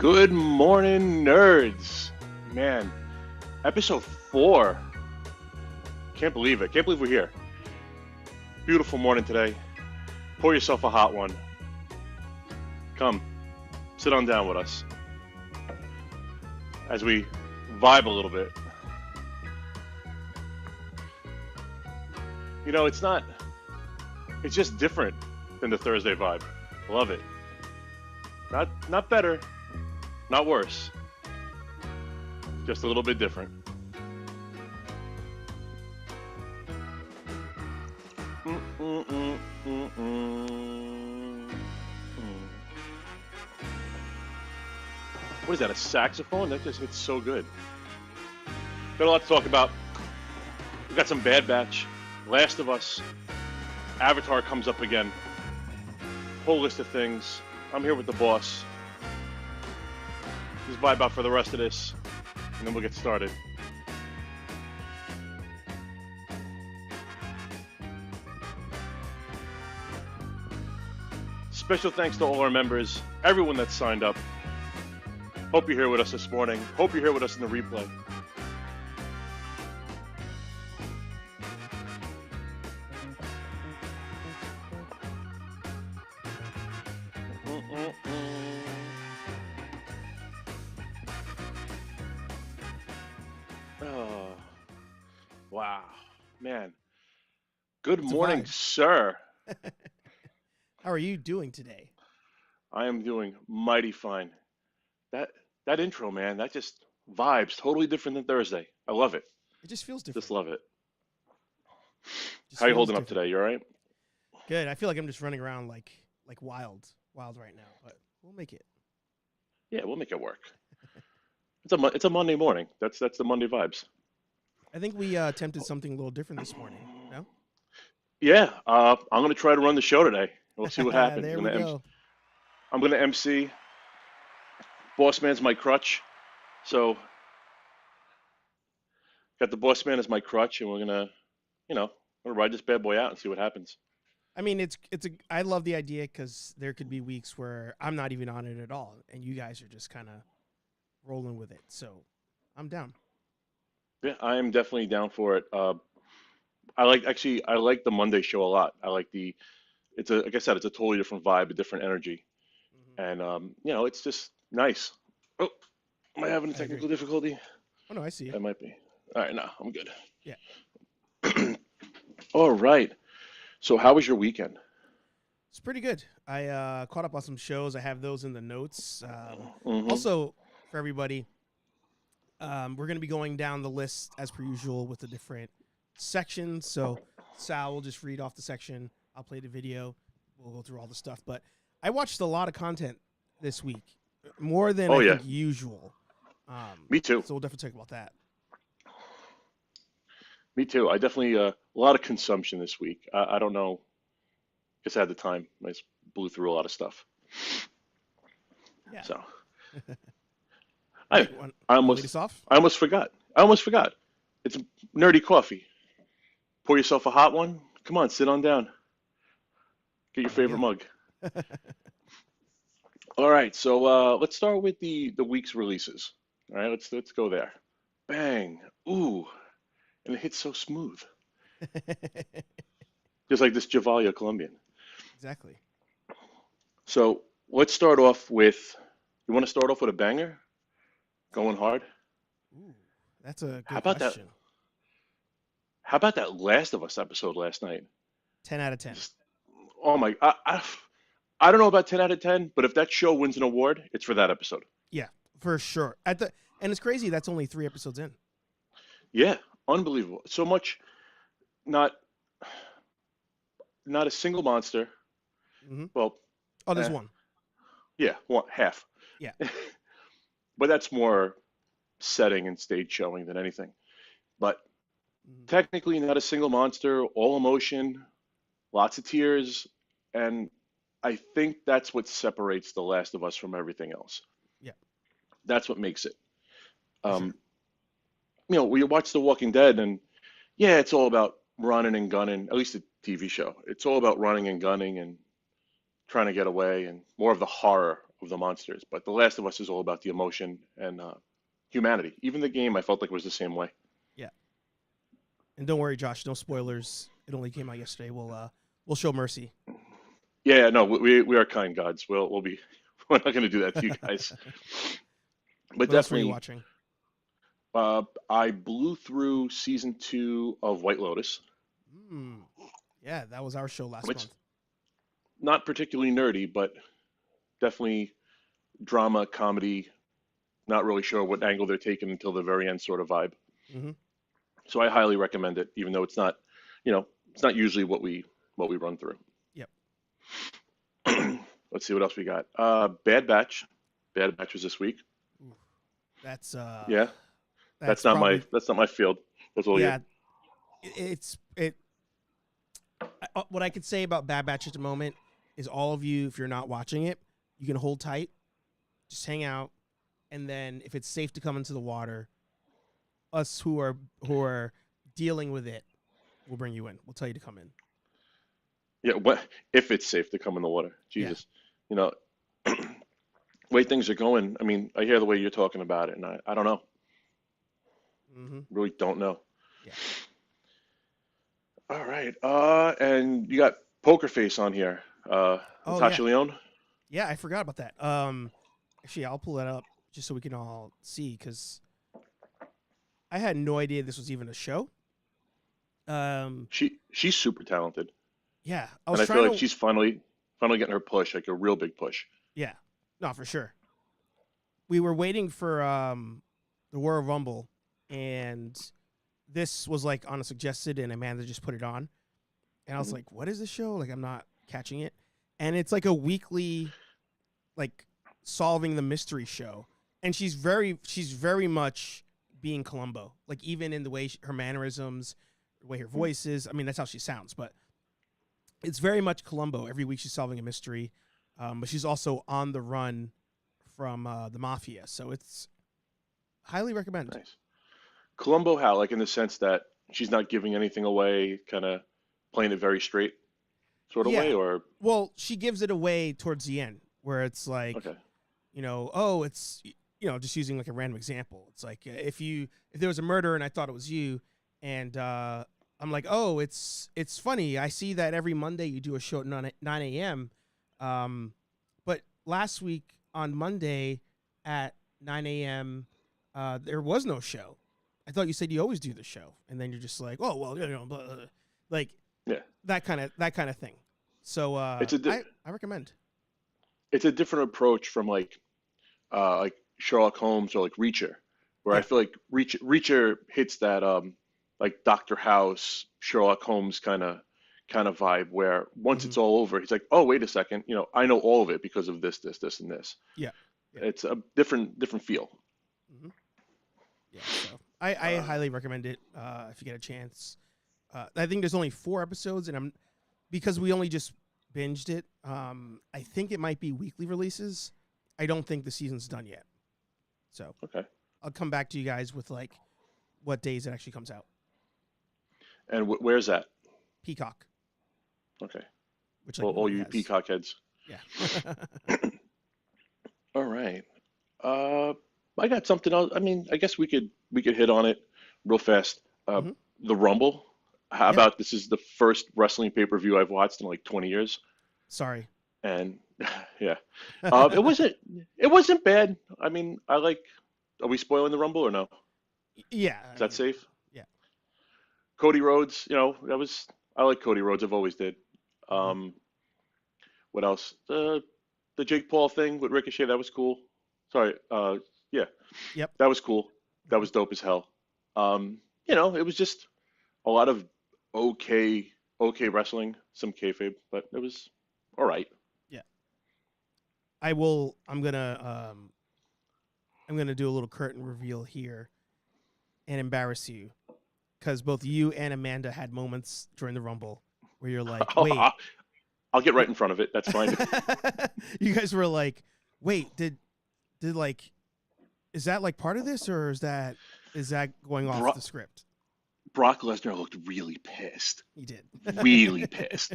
Good morning, nerds. Man, episode 4. Can't believe it. Can't believe we're here. Beautiful morning today. Pour yourself a hot one. Come, sit on down with us as we vibe a little bit. You know, it's just different than the Thursday vibe. Love it. Not better, not worse. Just a little bit different. What is that, a saxophone? That just hits so good. Got a lot to talk about. We got some Bad Batch, Last of Us, Avatar comes up again. Whole list of things. I'm here with the boss. Just vibe out for the rest of this, and then we'll get started. Special thanks to all our members, everyone that's signed up. Hope you're here with us this morning. Hope you're here with us in the replay. Oh, wow, man. Good It's a morning, vibe. sir. How are you doing today? I am doing mighty fine. That intro, man, that just vibes totally different than Thursday. I love it. It just feels Just different. love it. Just How you feels holding up different. today? You all right? Good. I feel like I'm just running around like wild right now, but we'll make it. Yeah, we'll make it work. It's a Monday morning. That's the Monday vibes. I think we attempted something a little different this morning. No? Yeah, I'm gonna try to run the show today. We'll see what happens. There we go. I'm gonna MC. Boss man's my crutch, so got the boss man as my crutch, and we're gonna ride this bad boy out and see what happens. I mean, I love the idea because there could be weeks where I'm not even on it at all, and you guys are just kind of rolling with it. So I'm down. Yeah, I am definitely down for it. I like the Monday show a lot. Like I said, it's a totally different vibe, a different energy, Hmm. and it's just nice. Oh, am I having a I agree. technical difficulty? Oh no, I see you. I might be. All right, no, I'm good. Yeah, All right. So, how was your weekend? it's pretty good. I caught up on some shows. I have those in the notes. Hmm. Also, for everybody, we're going to be going down the list as per usual with the different sections. So Sal will just read off the section. I'll play the video. We'll go through all the stuff. But I watched a lot of content this week, more than Oh I yeah, think usual. me too. So we'll definitely talk about that. Me too. I definitely a lot of consumption this week. I don't know. Guess I had the time. I just blew through a lot of stuff. Yeah. So All I right. I Want to lead almost us off? I almost forgot. I almost forgot. It's nerdy coffee. Pour yourself a hot one. Come on, sit on down. Get your There we favorite go. mug. All right, so let's start with the week's releases. All right, let's go there. Bang. Ooh, and it hits so smooth. Just like this Javalia Colombian. Exactly. So let's start off with, you want to start off with a banger? Going hard? Ooh, that's a How good about that? question. How about that Last of Us episode last night? 10 out of 10. Just, oh my, I don't know about 10 out of 10, but if that show wins an award, it's for that episode. Yeah, for sure. And it's crazy. That's only 3 episodes in. Yeah, unbelievable. So much, not not a single monster. Hmm. Well, Oh, there's eh, one. yeah, one half. Yeah. But that's more setting and stage showing than anything. But Hmm. technically, not a single monster, all emotion, lots of tears, and I think that's what separates The Last of Us from everything else. Yeah, That's what makes it. for sure. Um, we watch The Walking Dead, and yeah, it's all about running and gunning. At least the TV show. It's all about running and gunning and trying to get away, and more of the horror of the monsters. But The Last of Us is all about the emotion and humanity. Even the game, I felt like it was the same way. Yeah. And don't worry, Josh, no spoilers. It only came out yesterday. We'll show mercy. Yeah, no, we are kind gods. We'll be we're not going to do that to you guys. But What else were you definitely, watching? I blew through season 2 of White Lotus. Yeah, that was our show last It's month. not particularly nerdy, but definitely drama, comedy. Not really sure what angle they're taking until the very end, sort of vibe. Mm-hmm. So I highly recommend it, even though it's not, it's not usually what we run through. Yep. Let's see what else we got. Bad Batch. Bad Batch was this week. Ooh, that's Yeah, that's not probably, my field. That's all yeah. you. What I could say about Bad Batch at the moment is all of you, if you're not watching it, you can hold tight, just hang out, and then if it's safe to come into the water, us who are dealing with it, we'll bring you in. We'll tell you to come in. Yeah, what if it's safe to come in the water? Jesus, you know, way things are going. I mean, I hear the way you're talking about it, and I don't know. Mm-hmm. Really don't know. Yeah. All right. And you got Poker Face on here. Natasha Leone. Yeah, I forgot about that. Actually, I'll pull that up just so we can all see because I had no idea this was even a show. She's super talented. Yeah, And I feel like she's finally getting her push, like a real big push. Yeah, no, for sure. We were waiting for the Royal Rumble, and this was like on a suggested, and Amanda just put it on, and I was like, "What is this show?" Like, I'm not catching it, and it's like a weekly, like solving the mystery show, and she's very much being Columbo, like even in the way her mannerisms, the way her voice is. I mean, that's how she sounds, but it's very much Columbo. Every week she's solving a mystery, but she's also on the run from the mafia. So it's highly recommend. Nice. Columbo, how? Like in the sense that she's not giving anything away, kind of playing it very straight sort of way, or well, she gives it away towards the end where it's like, okay, it's just using like a random example. It's like if there was a murder and I thought it was you, and I'm like, oh, it's funny. I see that every Monday you do a show at 9 a.m. But last week on Monday at 9 a.m., there was no show. I thought you said you always do the show, and then you're just like, oh well, blah, blah, blah. Like yeah, that kind of thing. So I recommend. It's a different approach from like Sherlock Holmes or like Reacher, where I feel like Reacher hits that like Dr. House, Sherlock Holmes kind of vibe where once it's all over, he's like, oh, wait a second, I know all of it because of this, and this. Yeah. It's a different feel. Mm-hmm. Yeah, so I highly recommend it if you get a chance. I think there's only 4 episodes, and because we only just binged it, I think it might be weekly releases. I don't think the season's done yet. So okay, I'll come back to you guys with like what days it actually comes out. And where's that? Peacock. Okay. Which well, all you Peacock heads. Yeah. All right. I got something else. I mean, I guess we could hit on it real fast. The Rumble. How about this is the first wrestling pay-per-view I've watched in like 20 years. Sorry. And yeah, it wasn't bad. I mean, are we spoiling the Rumble or no? Yeah. Is that safe? Yeah. Cody Rhodes, I like Cody Rhodes. I've always did. What else? The Jake Paul thing with Ricochet, that was cool. Sorry. Yeah. Yep. That was cool. That was dope as hell. It was just a lot of okay wrestling, some kayfabe, but it was all right. Yeah. I'm gonna do a little curtain reveal here and embarrass you, because both you and Amanda had moments during the Rumble where you're like, wait. I'll get right in front of it. That's fine. You guys were like, wait, did like, is that like part of this, or is that going off the script? Brock Lesnar looked really pissed. He did. Really pissed.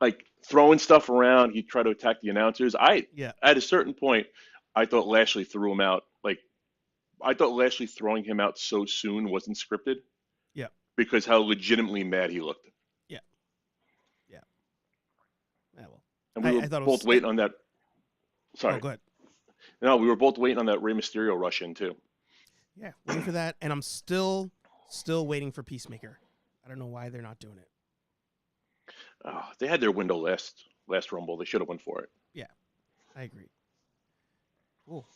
like throwing stuff around. He'd try to attack the announcers. Yeah. At a certain point, I thought Lashley threw him out. Like I thought Lashley throwing him out so soon wasn't scripted Yeah. because how legitimately mad he looked. Yeah. Yeah. Yeah. Well, And we were I thought it both was. waiting on that. Oh, Sorry. go ahead. No, we were both waiting on that Rey Mysterio rush in too. Yeah, waiting for that, and I'm still waiting for Peacemaker. I don't know why they're not doing it. They had their window last Rumble. They should have went for it. Yeah, I agree. Cool.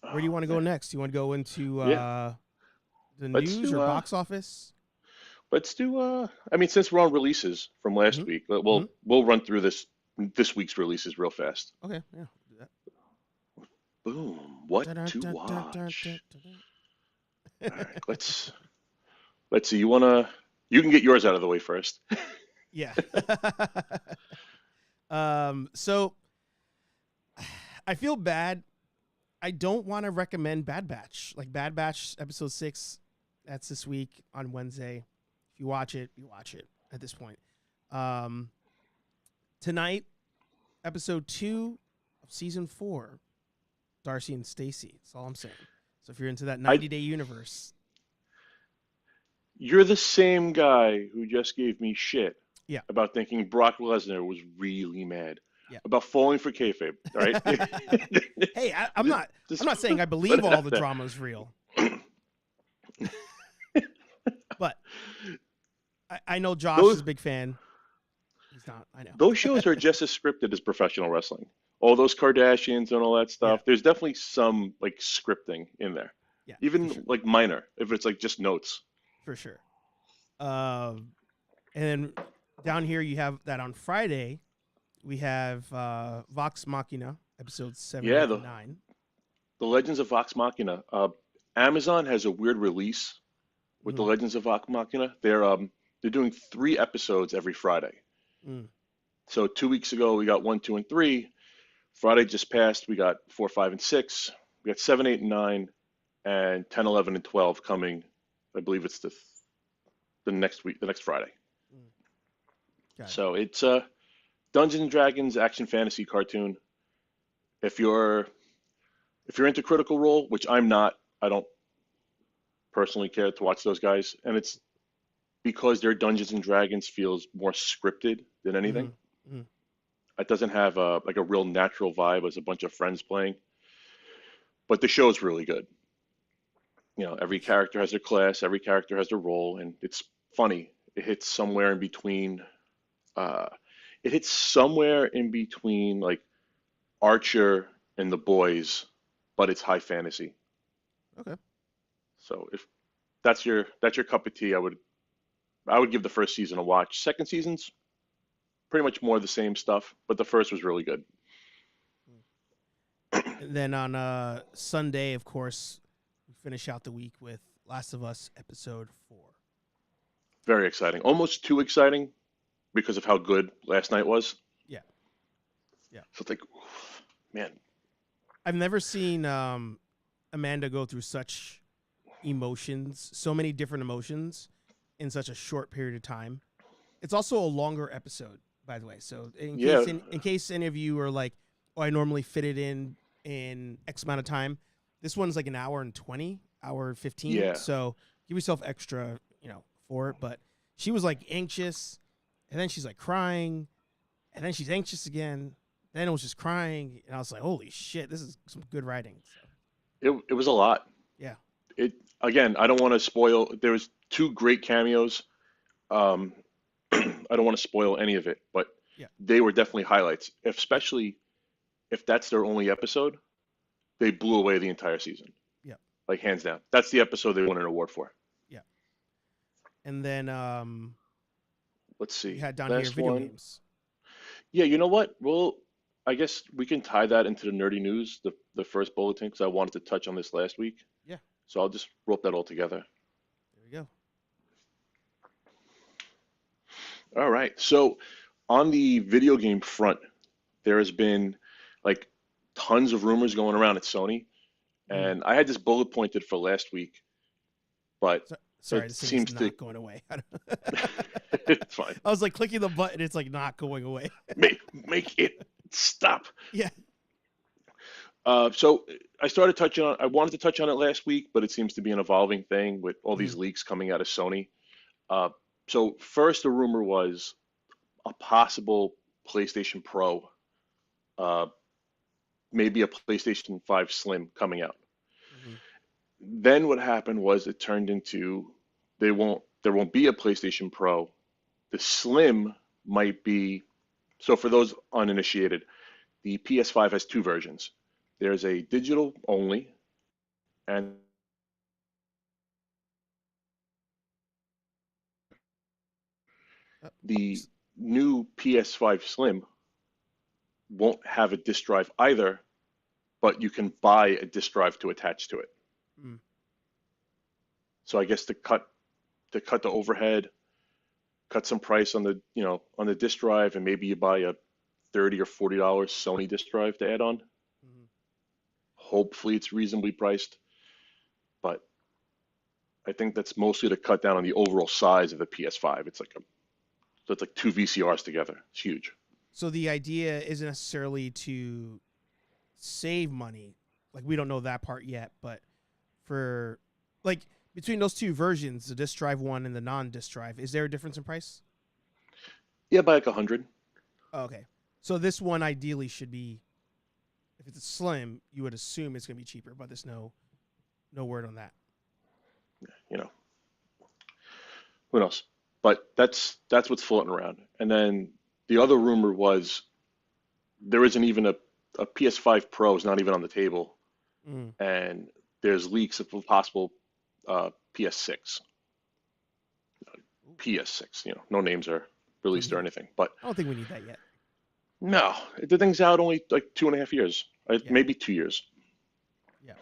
Where do you want to go next? You want to go into the Let's news do, or box office? Let's do. I mean, since we're on releases from last week, we'll run through this week's releases real fast. Okay, yeah, do that. Boom. What to watch? All right, let's see. You can get yours out of the way first. Yeah. So I feel bad. I don't want to recommend Bad Batch. Like Bad Batch episode 6, that's this week on Wednesday. If you watch it, you watch it at this point. Tonight, episode 2 of season 4, Darcy and Stacy. That's all I'm saying. So if you're into that 90-day universe. You're the same guy who just gave me shit about thinking Brock Lesnar was really mad about falling for kayfabe. All right. Hey, I'm not saying I believe all the drama is real, but I know Josh is a big fan. He's not. I know those shows are just as scripted as professional wrestling. All those Kardashians and all that stuff. There's definitely some like scripting in there. Yeah, even like minor, if it's like just notes. For sure. And then down here you have that on Friday. We have Vox Machina, episode 7 and 9. The Legends of Vox Machina. Amazon has a weird release with the Legends of Vox Machina. They're doing 3 episodes every Friday. So 2 weeks ago we got 1, 2, and 3. Friday just passed. We got 4, 5, and 6. We got 7, 8, and 9, and 10, 11, and 12 coming. I believe it's the next week, the next Friday. So it's a Dungeons and Dragons action fantasy cartoon. If you're into Critical Role, which I'm not, I don't personally care to watch those guys, and it's because their Dungeons and Dragons feels more scripted than anything. It doesn't have a real natural vibe as a bunch of friends playing, but the show's really good. You know, every character has their class, every character has their role, and it's funny. It hits somewhere in between. Like Archer and The Boys, but it's high fantasy. Okay. So if that's your cup of tea, I would give the first season a watch. Second season's pretty much more of the same stuff, but the first was really good. And then on Sunday, of course, we finish out the week with Last of Us episode 4. Very exciting. Almost too exciting because of how good last night was. Yeah. So it's like, man. I've never seen Amanda go through such emotions, so many different emotions in such a short period of time. It's also a longer episode, by the way. So in case any of you are like, oh, I normally fit it in X amount of time, this one's like an hour and 20, hour 15. Yeah. So give yourself extra, for it. But she was like anxious, and then she's like crying, and then she's anxious again. Then it was just crying, and I was like, holy shit, this is some good writing. So. It was a lot. Yeah. Again, I don't want to spoil. There was 2 great cameos. I don't want to spoil any of it, but they were definitely highlights. Especially if that's their only episode, they blew away the entire season. Yeah. Like hands down. That's the episode they won an award for. Yeah. And then let's see. You had down here video games. Yeah, you know what? Well, I guess we can tie that into the nerdy news, the first bulletin, because I wanted to touch on this last week. Yeah. So I'll just rope that all together. There we go. All right. So on the video game front, there has been like tons of rumors going around at Sony. And I had this bullet pointed for last week, but Sorry, it this seems not going away. It's fine. I was like clicking the button, it's like not going away. Make it stop. Yeah. So I wanted to touch on it last week, but it seems to be an evolving thing with all these Mm, leaks coming out of Sony. Uh, so first, the rumor was a possible PlayStation Pro, uh, maybe a PlayStation 5 Slim coming out. mhm. Then what happened was it turned into there won't be a PlayStation Pro. The Slim might be, so for those uninitiated, the PS5 has two versions. There's a digital only, and Uh, the s- new PS5 Slim won't have a disk drive either, but you can buy a disk drive to attach to it. mm. So I guess to cut the overhead, cut some price on the on the disk drive, and maybe you buy a $30 or $40 Sony disk drive to add on. Mhm. Hopefully it's reasonably priced, but I think that's mostly to cut down on the overall size of the PS5. It's like two VCRs together. It's huge. So the idea isn't necessarily to save money. Like we don't know that part yet, but for like between those two versions, the disk drive one and the non-disk drive, is there a difference in price? Yeah, by like 100. Oh, okay. So this one ideally should be, if it's a slim, you would assume it's going to be cheaper, but there's no word on that. You know, who knows? But that's what's floating around. And then the other rumor was there isn't even a PS5 Pro is not even on the table, Mm. and there's leaks of a possible PS6. Ooh. PS6. No names are Don't released or need, anything. But I don't think we need that yet. no, the thing's out only like 2.5 years, Yeah. maybe 2 years. Yeah.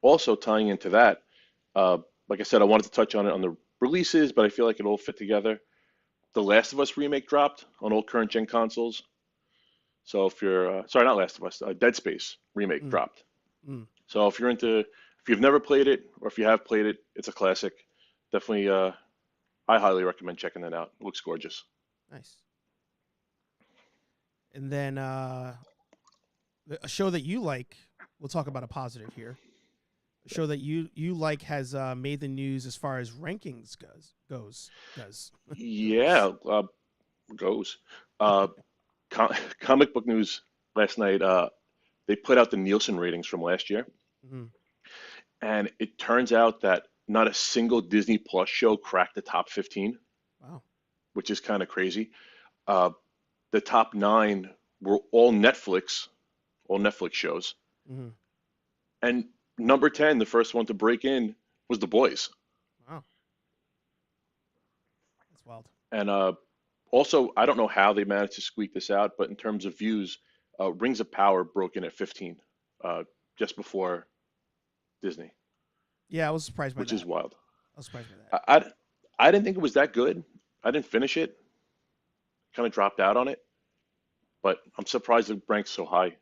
Also tying into that, uh, like I said, I wanted to touch on it on the releases, but I feel like it all fit together. The Last of Us remake dropped on all current gen consoles. So if you're sorry, not Last of Us, Dead Space remake Mm. dropped. Mm. So if you've never played it or if you have played it, it's a classic. Definitely, I highly recommend checking that out. It looks gorgeous. Nice. And then a show that you like, we'll talk about a positive here. A show that you like has made the news as far as rankings does. Yeah, goes. Uh, comic book news last night. They put out the Nielsen ratings from last year, Mhm. and it turns out that not a single Disney Plus show cracked the top 15, Wow. which is kind of crazy. Uh, the top nine were all Netflix shows, Hmm. and number 10, the first one to break in, was The Boys. Wow. That's wild. And also, I don't know how they managed to squeak this out, but in terms of views, Rings of Power broke in at 15, uh, just before Disney, Yeah, I was surprised by which is that. wild. I was surprised by that. I didn't think it was that good. I didn't finish it. Kind of dropped out on it, but I'm surprised it ranked so high.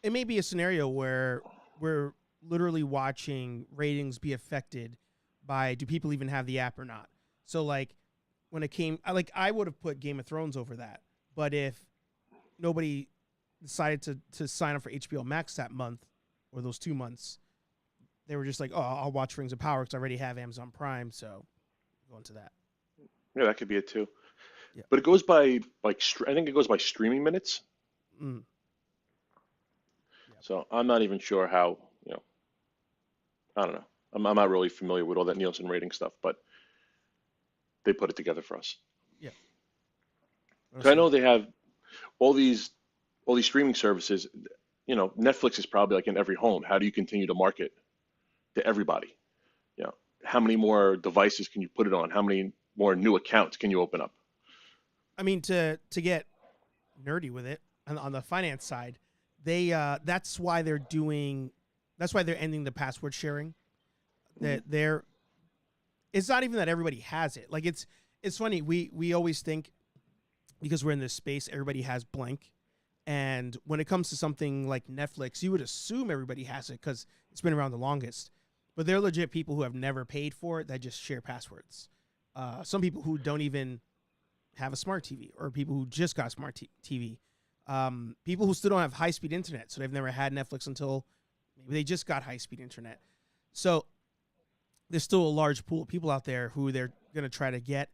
It may be a scenario where we're literally watching ratings be affected by do people even have the app or not. So like when it came, I would have put Game of Thrones over that, but if nobody decided to sign up for HBO Max that month or those 2 months, they were just like, oh, I'll watch Rings of Power because I already have Amazon Prime, so go into that. Yeah, that could be it too. Yeah. But it goes by I think it goes by streaming minutes. Mm. Yeah. So I'm not even sure how, I don't know. I'm not really familiar with all that Nielsen rating stuff, but they put it together for us. Yeah. Because I So know they have all these all these streaming services. Netflix is probably like in every home. How do you continue to market to everybody? You know, how many more devices can you put it on? How many more new accounts can you open up? I mean, to get nerdy with it on the finance side, they that's why they're ending the password sharing. Mhm. That they're it's not even that everybody has it. Like it's funny. We always think because we're in this space, everybody has blank. And when it comes to something like Netflix, you would assume everybody has it because it's been around the longest. But they're legit people who have never paid for it that just share passwords. some people who don't even have a smart TV, or people who just got smart TV, people who still don't have high speed internet, so they've never had Netflix until maybe they just got high speed internet. So there's still a large pool of people out there who they're going to try to get,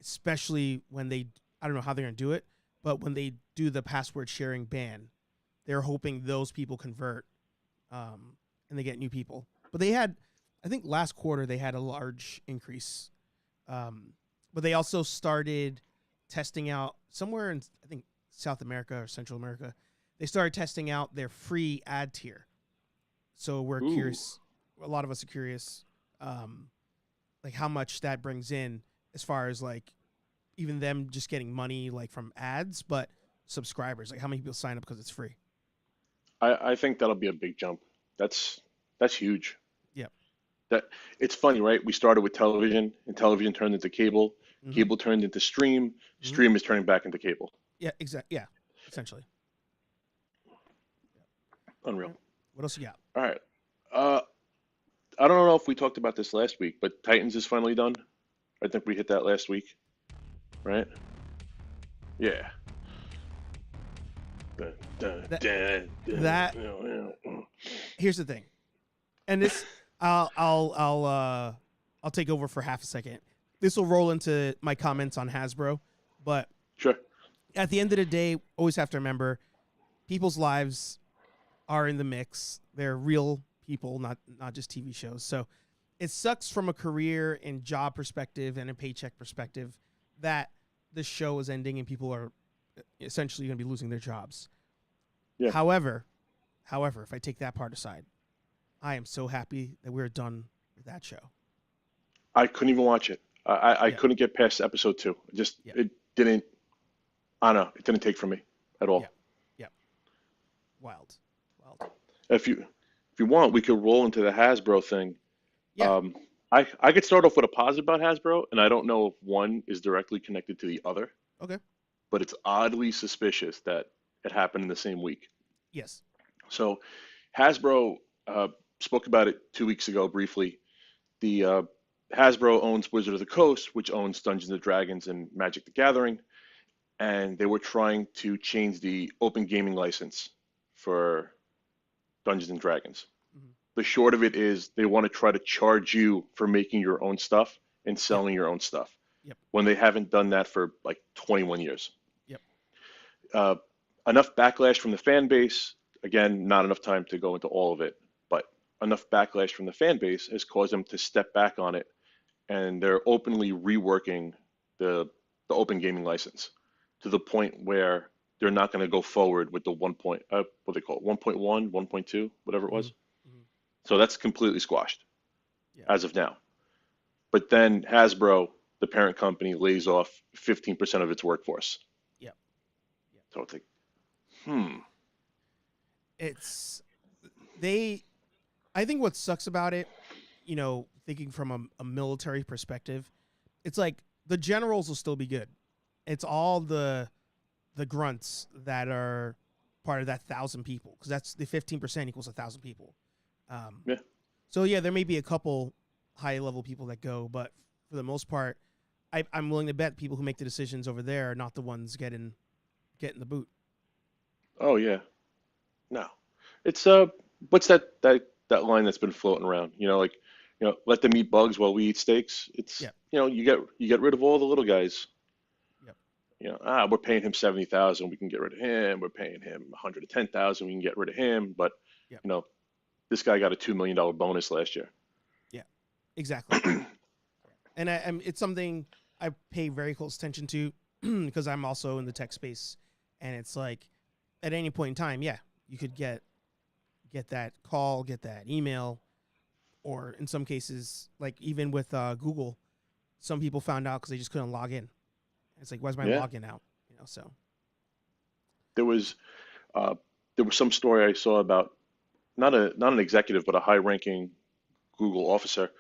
especially when they, I don't know how they're going to do it, but when they do the password sharing ban, they're hoping those people convert, and they get new people. But they had, I think last quarter they had a large increase, but they also started testing out somewhere in, I think, South America or Central America. They started testing out their free ad tier. So we're curious. A lot of us are curious, like how much that brings in as far as like even them just getting money like from ads, but subscribers, like how many people sign up because it's free. I think that'll be a big jump. That's huge. Yep. That it's funny, right? We started with television, and television turned into cable. Mm-hmm. Cable turned into stream. Mm-hmm. Stream is turning back into cable. Yeah, exactly. Yeah, essentially. Unreal. What else you got? All right. I don't know if we talked about this last week, but Titans is finally done. I think we hit that last week, right? Yeah. Here's the thing, and this I'll take over for half a second. This will roll into my comments on Hasbro, but Sure. at the end of the day, always have to remember people's lives are in the mix. They're real people, not just TV shows. So it sucks from a career and job perspective and a paycheck perspective that the show is ending and people are essentially going to be losing their jobs. Yeah. However, if I take that part aside, I am so happy that we're done with that show. I couldn't even watch it. I Yeah. couldn't get past episode 2. Just Yeah. it didn't. I don't know. It didn't take from me at all. Yeah. Yeah. Wild. If you want, we could roll into the Hasbro thing. Yeah. I could start off with a positive about Hasbro, and I don't know if one is directly connected to the other, Okay. but it's oddly suspicious that it happened in the same week. Yes. So Hasbro spoke about it 2 weeks ago briefly. The Hasbro owns Wizard of the Coast, which owns Dungeons and Dragons and Magic the Gathering, and they were trying to change the open gaming license for Dungeons and Dragons. Mhm. The short of it is they want to try to charge you for making your own stuff and selling your own stuff Yep. when they haven't done that for like 21 years. Yep. Enough backlash from the fan base. Again, not enough time to go into all of it, but enough backlash from the fan base has caused them to step back on it, and they're openly reworking the open gaming license to the point where they're not going to go forward with the what they call it, 1.1, 1.2, whatever it was. Mhm. So that's completely squashed Yeah. as of now. But then Hasbro, the parent company, lays off 15% of its workforce. Yep. So it's like, It's I think what sucks about it, thinking from a military perspective, it's like the generals will still be good. It's all the grunts that are part of that 1,000 people, because that's the 15% equals 1,000 people. Yeah. So yeah, there may be a couple high level people that go, but for the most part, I'm willing to bet people who make the decisions over there are not the ones getting the boot. Oh yeah. No. It's what's that line that's been floating around? Let them eat bugs while we eat steaks. It's Yeah. You get rid of all the little guys. Yep. We're paying him 70,000, we can get rid of him. We're paying him 110,000, we can get rid of him. But Yep. this guy got a $2 million bonus last year. Yeah. Exactly. And it's something I pay very close attention to because I'm also in the tech space, and it's like at any point in time, yeah, you could get that call, get that email, or in some cases, like even with Google, some people found out because they just couldn't log in. It's like, why's my Yeah. login out? So There was some story I saw about not an executive, but a high-ranking Google officer.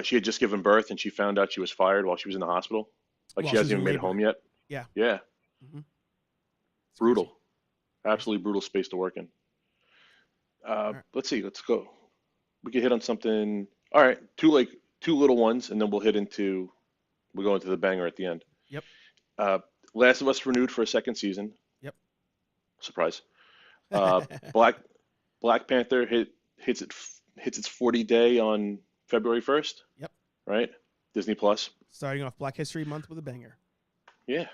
She had just given birth, and she found out she was fired while she was in the hospital. Like While she she was hasn't in even made it labor. home yet. Yeah. Yeah. Mhm. It's Brutal. crazy. Absolutely brutal space to work in. right. Let's see. Let's go. We could hit on something. All right, two little ones, and then we'll hit into We're going to the banger at the end. Yep. Uh, Last of Us renewed for a second season. Yep. Surprise. Uh, Black Black Panther hits its 40 day on February 1st. Yep. Right? Disney Plus. Starting off Black History Month with a banger. Yeah.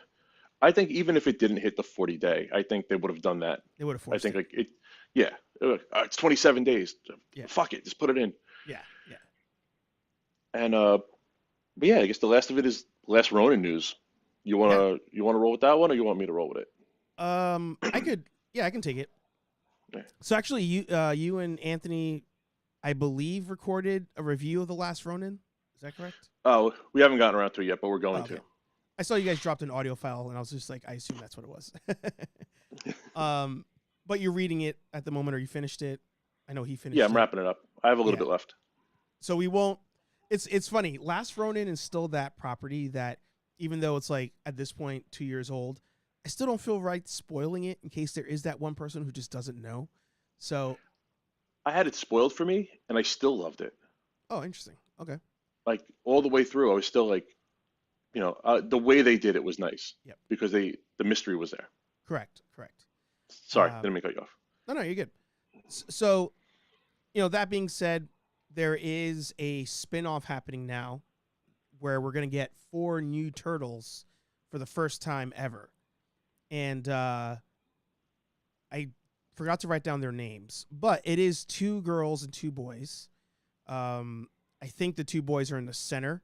I think even if it didn't hit the 40 day, I think they would have done that. They would have I forced think it. like it, yeah. It's 27 days. Yeah. Fuck it, just put it in. Yeah. Yeah. And but yeah, I guess the last of it is last Ronin news. Yeah. You wanna roll with that one, or you want me to roll with it? I could. Yeah, I can take it. Yeah. So actually, you and Anthony, I believe, recorded a review of the Last Ronin. Is that correct? Oh, we haven't gotten around to it yet, but we're Oh, going okay. to. I saw you guys dropped an audio file, and I was just like, I assume that's what it was. But you're reading it at the moment, or you finished it? I know he finished Yeah, I'm it. wrapping it up. I have a little Yeah. bit left. So we won't. It's funny. Last Ronin is still that property that, even though it's like at this point 2 years old, I still don't feel right spoiling it in case there is that one person who just doesn't know. So, I had it spoiled for me, and I still loved it. oh, interesting. Okay. Like all the way through, I was still like, the way they did it was nice Yep. because the mystery was there. Correct. Correct. Sorry, Um, didn't mean to cut you off. No, you're good. So, that being said, there is a spin-off happening now where we're going to get 4 new turtles for the first time ever. And I forgot to write down their names, but it is 2 girls and 2 boys. I think the 2 boys are in the center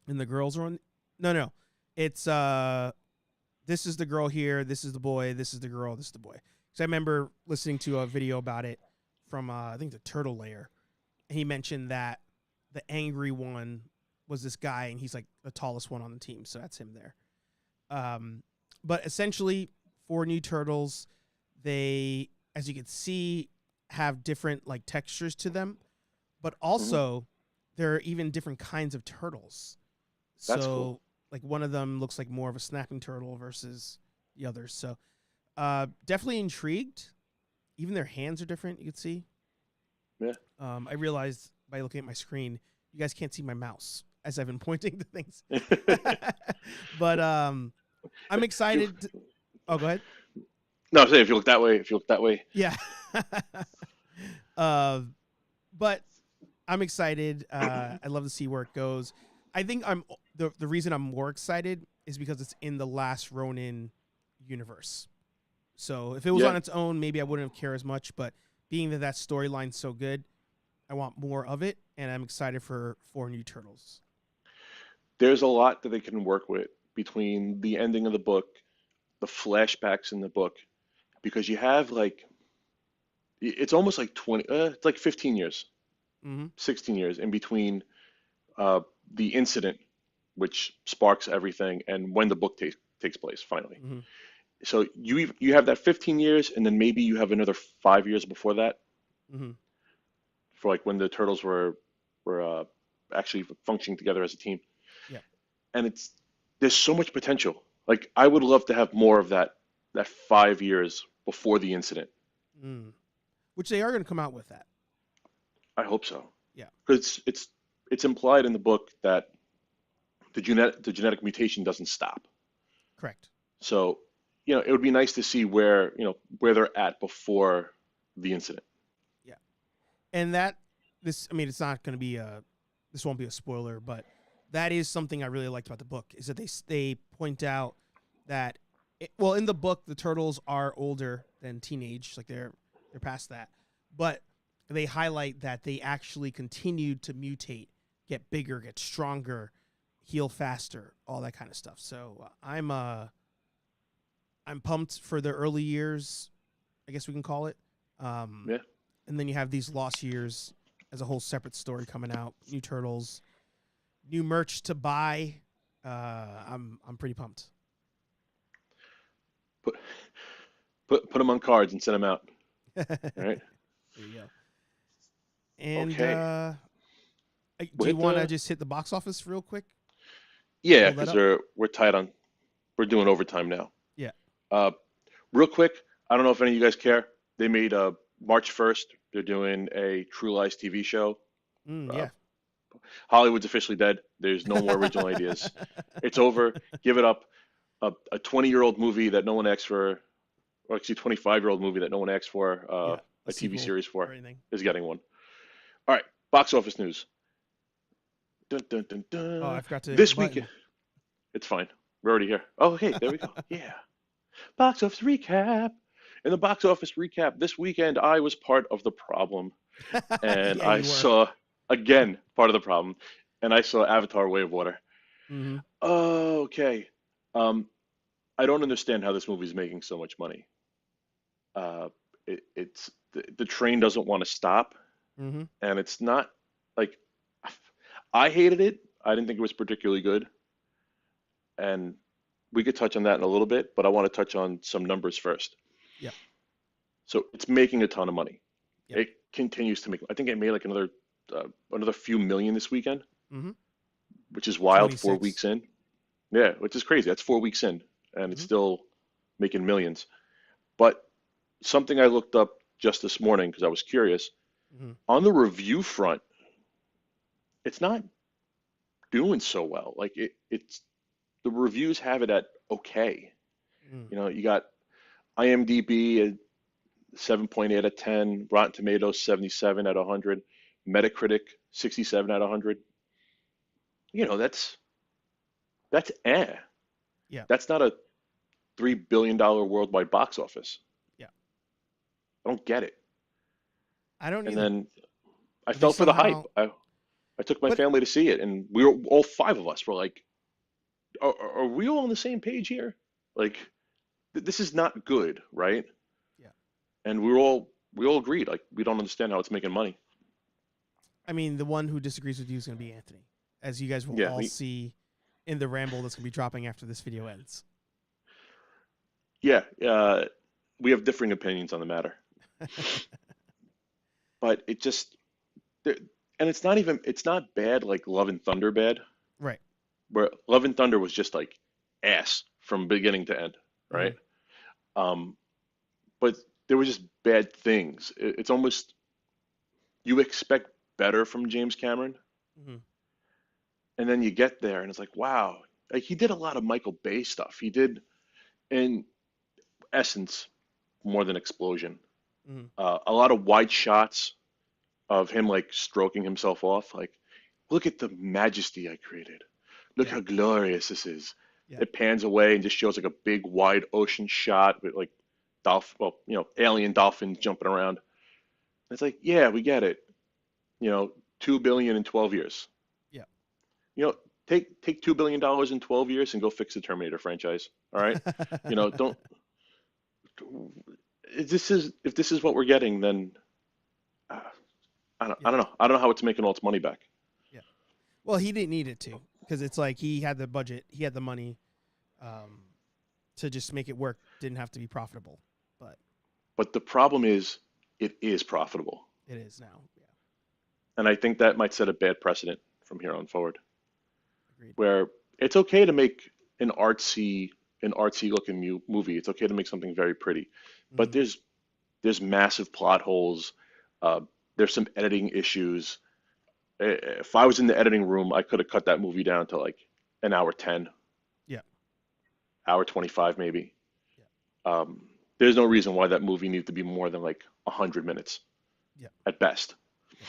and the girls are on. No. It's this is the girl here, this is the boy, this is the girl, this is the boy. Because I remember listening to a video about it from I think the Turtle Layer, and he mentioned that the angry one was this guy, and he's like the tallest one on the team, so that's him there. But essentially, 4 new turtles. They, as you can see, have different like textures to them, but also there are even different kinds of turtles. That's So, cool. like one of them looks like more of a snapping turtle versus the others. So, definitely intrigued. Even their hands are different. You can see. Yeah. I realized by looking at my screen, you guys can't see my mouse as I've been pointing to things. But I'm excited. Oh, go ahead. No, I'm saying if you look that way. Yeah. But I'm excited. I'd love to see where it goes. I think the reason I'm more excited is because it's in the Last Ronin universe. So if it was Yeah. on its own, maybe I wouldn't care as much. But being that storyline's so good, I want more of it, and I'm excited for 4 new turtles. There's a lot that they can work with between the ending of the book, the flashbacks in the book, because you have like it's almost like 20, it's like 15 years, Mm-hmm. 16 years in between uh, the incident, which sparks everything, and when the book takes place finally. Mm-hmm. So you have that 15 years, and then maybe you have another 5 years before that Mm-hmm. for like when the turtles were actually functioning together as a team. Yeah. And there's so much potential. Like I would love to have more of that 5 years before the incident. Mm. Which they are going to come out with that. I hope so. Yeah. Because it's implied in the book that the genetic mutation doesn't stop. Correct. So, it would be nice to see where they're at before the incident. Yeah. And it's not going to be this won't be a spoiler, but that is something I really liked about the book is that they point out that in the book the turtles are older than teenage, like they're past that, but they highlight that they actually continued to mutate, get bigger, get stronger, heal faster, all that kind of stuff. So I'm pumped for the early years, I guess we can call it. Yeah. And then you have these lost years as a whole separate story coming out. New turtles, new merch to buy. I'm pretty pumped. Put them on cards and send them out. All right. There you go. And Okay. do We'll you hit want to the just hit the box office real quick? Yeah, Pull that because up. we're tight on. We're doing overtime now. Yeah. Uh, Real quick, I don't know if any of you guys care. They made March 1st. They're doing a True Lies TV show. Yeah. Hollywood's officially dead. There's no more original ideas. It's over. Give it up. A 20-year-old movie that no one asked for, or actually 25-year-old movie that no one asked for, Yeah, a TV sequel series or for, anything. is getting one. All right, box office news. Dun, dun, dun, Oh, I dun. forgot to hit the This weekend, button. it's fine. We're already here. Oh, hey, there we go. Yeah. Box office recap. In the box office recap, this weekend I was part of the problem, and Yeah, I you were. saw, again, part of the problem, and I saw Avatar: Way of Water. Hmm. Okay. Um, I don't understand how this movie's making so much money. It's the train doesn't want to stop, Hmm. and it's not like I hated it. I didn't think it was particularly good, and we could touch on that in a little bit, but I want to touch on some numbers first. Yep. So it's making a ton of money. Yep. It continues to make. I think it made like another few million this weekend, Hmm. which is wild. 4 weeks 26. in, yeah, which is crazy. That's 4 weeks in, and it's Hmm. still making millions. But something I looked up just this morning because I was curious. Hmm. On the review front, it's not doing so well. Like it's the reviews have it at okay. Mm. You got IMDb at 7.8 out of 10, Rotten Tomatoes 77 out of 100, Metacritic 67 out of 100. That's Yeah. That's not a $3 billion worldwide box office. Yeah. I don't get it. I don't And either. then I But they fell for the hype. somehow. I took my But family to see it, and we were all five of us were like, are we all on the same page here? Like, this is not good, right? yeah, And we all agreed, like, we don't understand how it's making money. I mean, the one who disagrees with you is going to be Anthony, as you guys will Yeah, all see in the ramble that's going to be dropping after this video ends. yeah, we have differing opinions on the matter, but it just, there- and it's not bad like Love and Thunder bad, Right. where Love and Thunder was just like ass from beginning to end, Hmm. right? Um, but there were just bad things. It's almost you expect better from James Cameron, Hmm. and then you get there and it's like, wow, like he did a lot of Michael Bay stuff. He did, in essence, more than explosion. Hmm. A lot of wide shots of him like stroking himself off. Like, look at the majesty I created. Look Yeah. how glorious this is. Yeah. It pans away and just shows like a big wide ocean shot with like alien dolphins jumping around. It's like, yeah, we get it. 2 billion in 12 years. Yeah. You know, take $2 billion in 12 years and go fix the Terminator franchise. All right. Don't. If this is what we're getting, then uh, I Yeah. don't know. I don't know how it's making all its money back. Yeah. Well, he didn't need it to, because it's like he had the budget, he had the money, to just make it work. Didn't have to be profitable, but But the problem is, it is profitable, it is now. Yeah. and I think that might set a bad precedent from here on forward, Agreed. where it's okay to make an artsy looking movie. It's okay to make something very pretty, but Hmm. there's massive plot holes. Uh, there's some editing issues. If I was in the editing room, I could have cut that movie down to like an hour 10, Yeah. hour 25 maybe. Yeah. Um, there's no reason why that movie needed to be more than like 100 minutes Yeah. at best. Yeah.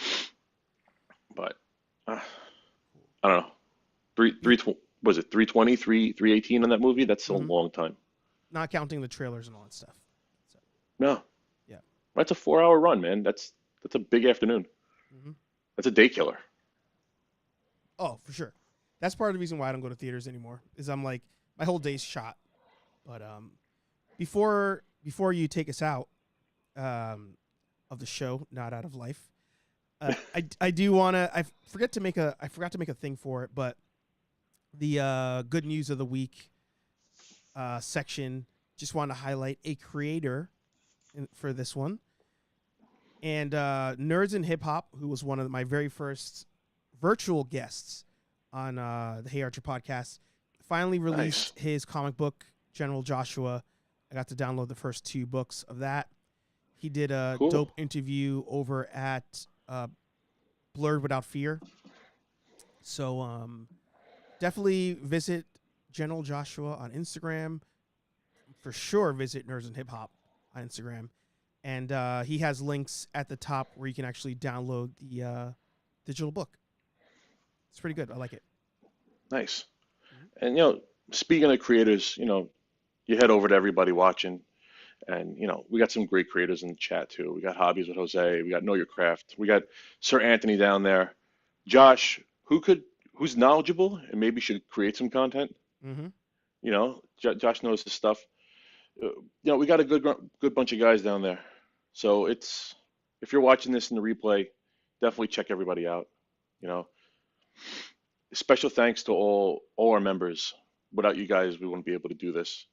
But uh, Cool. I don't know. Was it 320, 318 on that movie? That's a Hmm. long time. Not counting the trailers and all that stuff. So No, yeah. that's a 4 hour run, man. That's a big afternoon. Hmm. That's a day killer. Oh, for sure. That's part of the reason why I don't go to theaters anymore. Is I'm like, my whole day's shot. But before you take us out, of the show, not out of life, I do wanna, I forgot to make a thing for it, but the good news of the week section, just want to highlight a creator for this one, and Nerds in Hip Hop, who was one of my very first virtual guests on the Hey Archer podcast, finally Nice. released his comic book, General Joshua. I got to download the first 2 books of that. He did a Cool. dope interview over at Blurred Without Fear. So definitely visit General Joshua on Instagram. For sure, visit Nerds and Hip Hop on Instagram. And he has links at the top where you can actually download the digital book. It's pretty good. I like it. Nice. And, you know, speaking of creators, you know, you head over to everybody watching. And, you know, we got some great creators in the chat too. We got Hobbies with Jose. We got Know Your Craft. We got Sir Anthony down there. Josh, who's knowledgeable and maybe should create some content. Mm-hmm. You know, Josh knows his stuff. You know, we got a good bunch of guys down there. So if you're watching this in the replay, definitely check everybody out. You know, special thanks to all our members. Without you guys, we wouldn't be able to do this.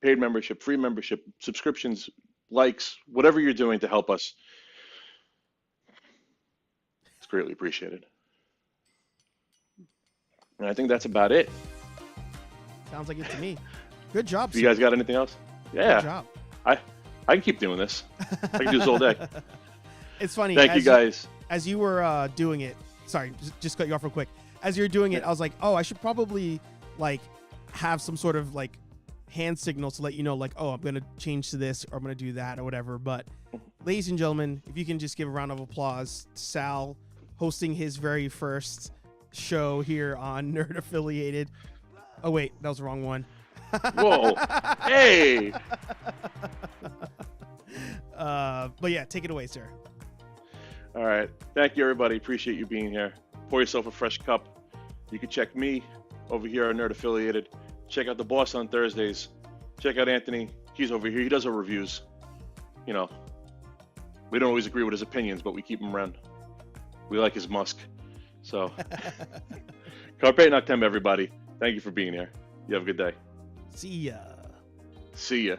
Paid membership, free membership, subscriptions, likes, whatever you're doing to help us, it's greatly appreciated. And I think that's about it. Sounds like it to me. Good job, You guys got anything else? Yeah. Good job. I can keep doing this. I can do this all day. It's funny. Thank you guys. As you were doing it, sorry, just cut you off real quick. As you're doing it, I was like, oh, I should probably like have some sort of like hand signals to let you know, like, oh, I'm going to change to this or I'm going to do that or whatever. But ladies and gentlemen, if you can just give a round of applause to Sal hosting his very first show here on Nerd Affiliated. Oh, wait, that was the wrong one. Whoa. Hey. But yeah, take it away, sir. All right. Thank you, everybody. Appreciate you being here. Pour yourself a fresh cup. You can check me over here on Nerd Affiliated. Check out the boss on Thursdays. Check out Anthony. He's over here. He does our reviews. You know, we don't always agree with his opinions, but we keep him around. We like his musk. So, Carpe Noctem, everybody. Thank you for being here. You have a good day. See ya. See ya.